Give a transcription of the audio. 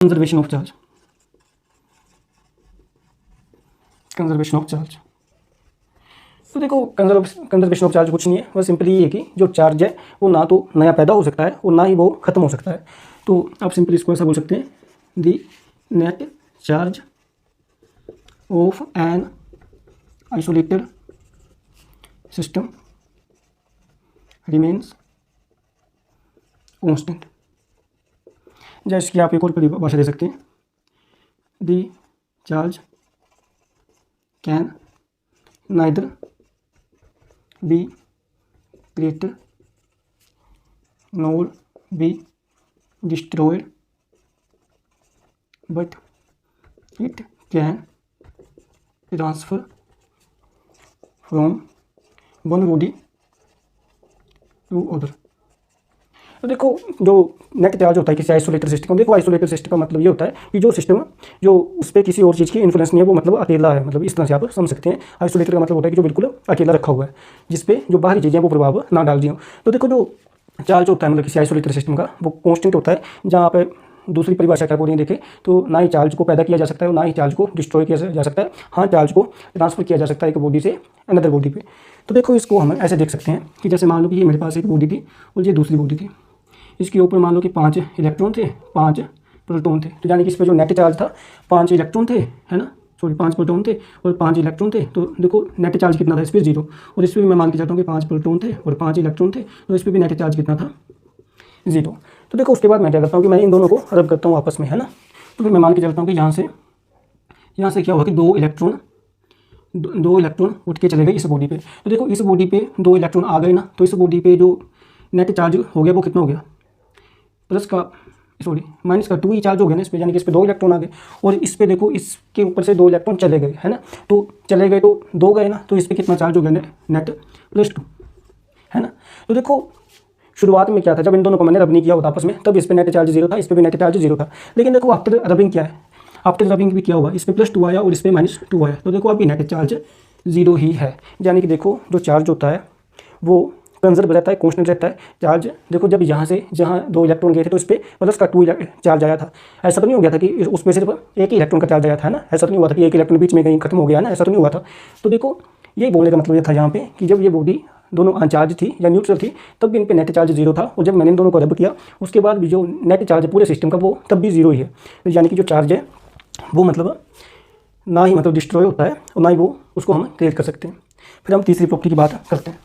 Conservation of charge. Conservation of charge, तो देखो conservation of charge कुछ नहीं है, बस सिंपली ये है कि जो चार्ज है वो ना तो नया पैदा हो सकता है और ना ही वो ख़त्म हो सकता है। तो आप सिंपली इसको ऐसा बोल सकते हैं, the net charge of an isolated system remains constant. जैसे कि आप एक और परिभाषा दे सकते हैं, the charge can neither be created nor be destroyed but it can transfer from one body to other. तो देखो जो नेट चार्ज होता है किसी आइसोलेटेड सिस्टम, देखो आइसोलेटेड सिस्टम का मतलब ये होता है कि जो सिस्टम जो उस पर किसी और चीज़ की इन्फ्लुएंस नहीं है, वो मतलब अकेला है, मतलब इस तरह से आप समझ सकते हैं। आइसोलेटेड का मतलब होता है कि जो बिल्कुल अकेला रखा हुआ है, जिस पे जो बाहरी चीज़ें वो प्रभाव ना डाल दी हो। तो देखो जो चार्ज होता है मतलब किसी आइसोलेटेड सिस्टम का, वो कॉन्स्टेंट होता है। जहाँ पे दूसरी परिभाषा के अकॉर्डिंग देखें तो ना ही चार्ज को पैदा किया जा सकता है और ना ही चार्ज को डिस्ट्रॉय किया जा सकता है। हाँ, चार्ज को ट्रांसफर किया जा सकता है एक बॉडी से अनदर बॉडी पे। तो देखो इसको हम ऐसे देख सकते हैं कि जैसे मान लो कि ये मेरे पास एक बॉडी थी और ये दूसरी बॉडी थी। इसके ऊपर मान लो कि 5 इलेक्ट्रॉन थे, 5 प्रोटॉन थे। तो यानी कि इस पर जो नेट चार्ज था 5 इलेक्ट्रॉन थे, है ना, सॉरी 5 प्रोटॉन थे और 5 इलेक्ट्रॉन थे। तो देखो नेट चार्ज कितना था इस पर 0, और इस पर भी मैं मान के चलता हूँ कि 5 प्रोटॉन थे और 5 इलेक्ट्रॉन थे, तो इस पर भी नेट चार्ज कितना था 0। तो देखो उसके बाद मैं क्या करता हूँ कि मैं इन दोनों को रब करता हूँ आपस में, है ना। तो फिर मैं मान के चलता हूँ कि यहाँ से क्या हुआ कि दो इलेक्ट्रॉन उठ के चले गए इस बॉडी पे। तो देखो इस बॉडी पे 2 इलेक्ट्रॉन आ गए ना, तो इस बॉडी पे जो नेट चार्ज हो गया वो कितना हो गया, माइनस का 2 ही चार्ज हो गया ना इस पे, यानी कि इस पे 2 इलेक्ट्रॉन आ गए। और इस पे देखो इसके ऊपर से 2 इलेक्ट्रॉन चले गए, है ना, तो चले गए तो 2 गए ना, तो इस पे कितना चार्ज हो गया नेट +2, है ना। तो देखो शुरुआत में क्या था, जब इन दोनों को मैंने रब नहीं किया होता आपस में, तब इस पे नेट चार्ज 0 था, इस पे भी नेट चार्ज 0 था। लेकिन देखो आफ्टर रबिंग क्या है, आफ्टर रबिंग भी क्या हुआ, इस पे +2 आया और इस पे -2 आया। तो देखो अभी नेट चार्ज 0 ही है, यानी कि देखो जो चार्ज होता है वो कंजर्व रहता है, कॉन्स्टेंट रहता है चार्ज। देखो जब यहाँ से जहाँ 2 इलेक्ट्रॉन गए थे तो इस पर +2 चार्ज आया था। ऐसा तो नहीं हो गया था कि उस पर सिर्फ एक ही इलेक्ट्रॉन का चार्ज आया था, है ना। ऐसा तो नहीं हुआ था कि एक इलेक्ट्रॉन बीच में कहीं खत्म हो गया ना, ऐसा तो नहीं हुआ था। तो देखो यही बोलने का मतलब ये था यहाँ पे कि जब ये बॉडी दोनों अनचार्ज थी या न्यूट्रल थी तब भी इन पे नेट चार्ज 0 था, और जब मैंने इन दोनों को रब किया उसके बाद भी जो नेट चार्ज है पूरे सिस्टम का वो तब भी 0 ही है। तो यानी कि जो चार्ज है वो मतलब ना ही मतलब डिस्ट्रॉय होता है और ना ही वो उसको हम क्रिएट कर सकते हैं। फिर हम तीसरी प्रॉपर्टी की बात करते हैं।